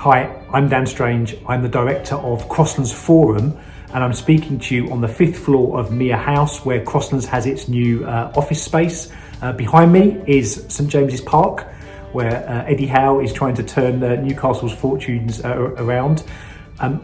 Hi, I'm Dan Strange. I'm the director of Crosslands Forum, and I'm speaking to you on the 5th floor of Mere House, where Crosslands has its new office space. Behind me is St James's Park, where Eddie Howe is trying to turn Newcastle's fortunes around.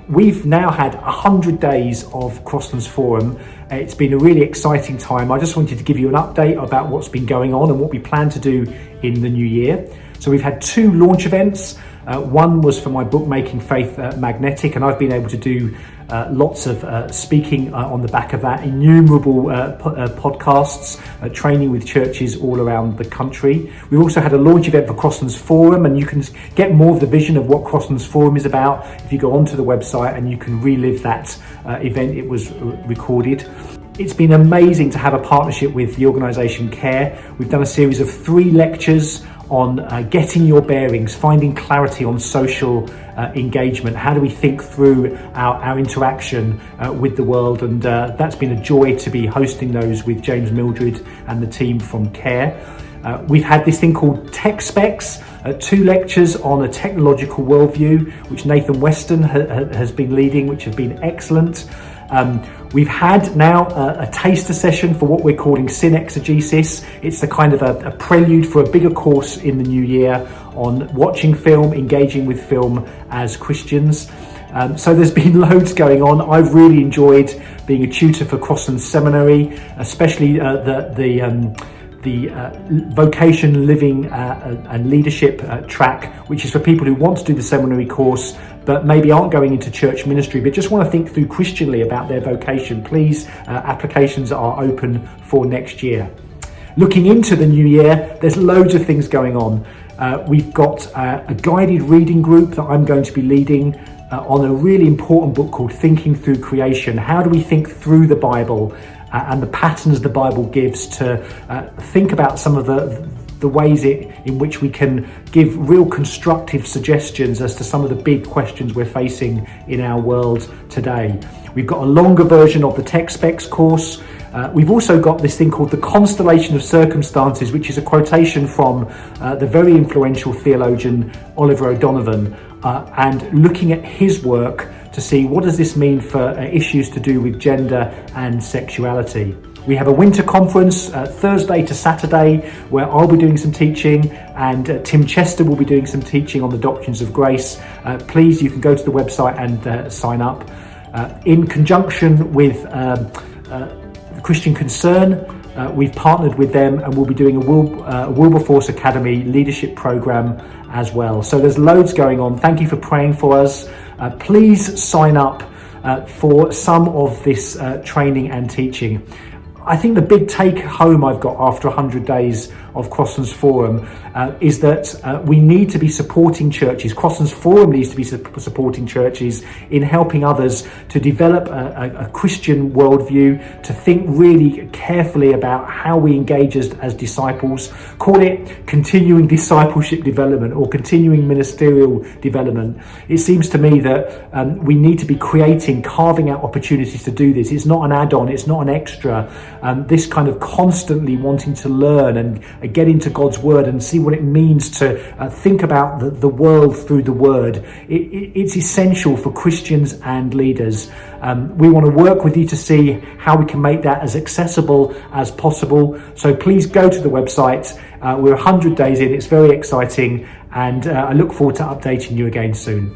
We've now had 100 days of Crosslands Forum. It's been a really exciting time. I just wanted to give you an update about what's been going on and what we plan to do in the new year. So we've had 2 launch events. One was for my bookmaking faith, Magnetic, and I've been able to do lots of speaking on the back of that, innumerable podcasts, training with churches all around the country. We've also had a launch event for Crosslands Forum, and you can get more of the vision of what Crosslands Forum is about if you go onto the website, and you can relive that event. It was recorded. It's been amazing to have a partnership with the organisation CARE. We've done a series of 3 lectures on getting your bearings, finding clarity on social engagement. How do we think through our interaction with the world? And that's been a joy to be hosting those with James Mildred and the team from CARE. We've had this thing called Tech Specs, 2 lectures on a technological worldview, which Nathan Weston has been leading, which have been excellent. We've had now a taster session for what we're calling Sin Exegesis. It's the kind of a prelude for a bigger course in the new year on watching film, engaging with film as Christians. So there's been loads going on. I've really enjoyed being a tutor for Crosslands Seminary, especially the vocation, living and leadership track, which is for people who want to do the seminary course but maybe aren't going into church ministry but just want to think through Christianly about their vocation. Please, applications are open for next year. Looking into the new year, there's loads of things going on. We've got a guided reading group that I'm going to be leading on a really important book called Thinking Through Creation. How do we think through the Bible and the patterns the Bible gives to think about some of the ways in which we can give real constructive suggestions as to some of the big questions we're facing in our world today. We've got a longer version of the Tech Specs course. We've also got this thing called the Constellation of Circumstances, which is a quotation from the very influential theologian Oliver O'Donovan, and looking at his work to see what does this mean for issues to do with gender and sexuality. We have a winter conference Thursday to Saturday where I'll be doing some teaching, and Tim Chester will be doing some teaching on the doctrines of grace. Please, you can go to the website and sign up. In conjunction with Christian Concern, we've partnered with them and we'll be doing a Wilberforce Academy leadership program as well. So there's loads going on. Thank you for praying for us. Please sign up for some of this training and teaching. I think the big take home I've got after 100 days of Crosslands Forum is that we need to be supporting churches. Crosslands Forum needs to be supporting churches in helping others to develop a Christian worldview, to think really carefully about how we engage as disciples. Call it continuing discipleship development or continuing ministerial development. It seems to me that we need to be carving out opportunities to do this. It's not an add-on, it's not an extra. This kind of constantly wanting to learn and get into God's word and see what it means to think about the world through the word. It's essential for Christians and leaders. We want to work with you to see how we can make that as accessible as possible. So please go to the website. We're 100 days in. It's very exciting, and I look forward to updating you again soon.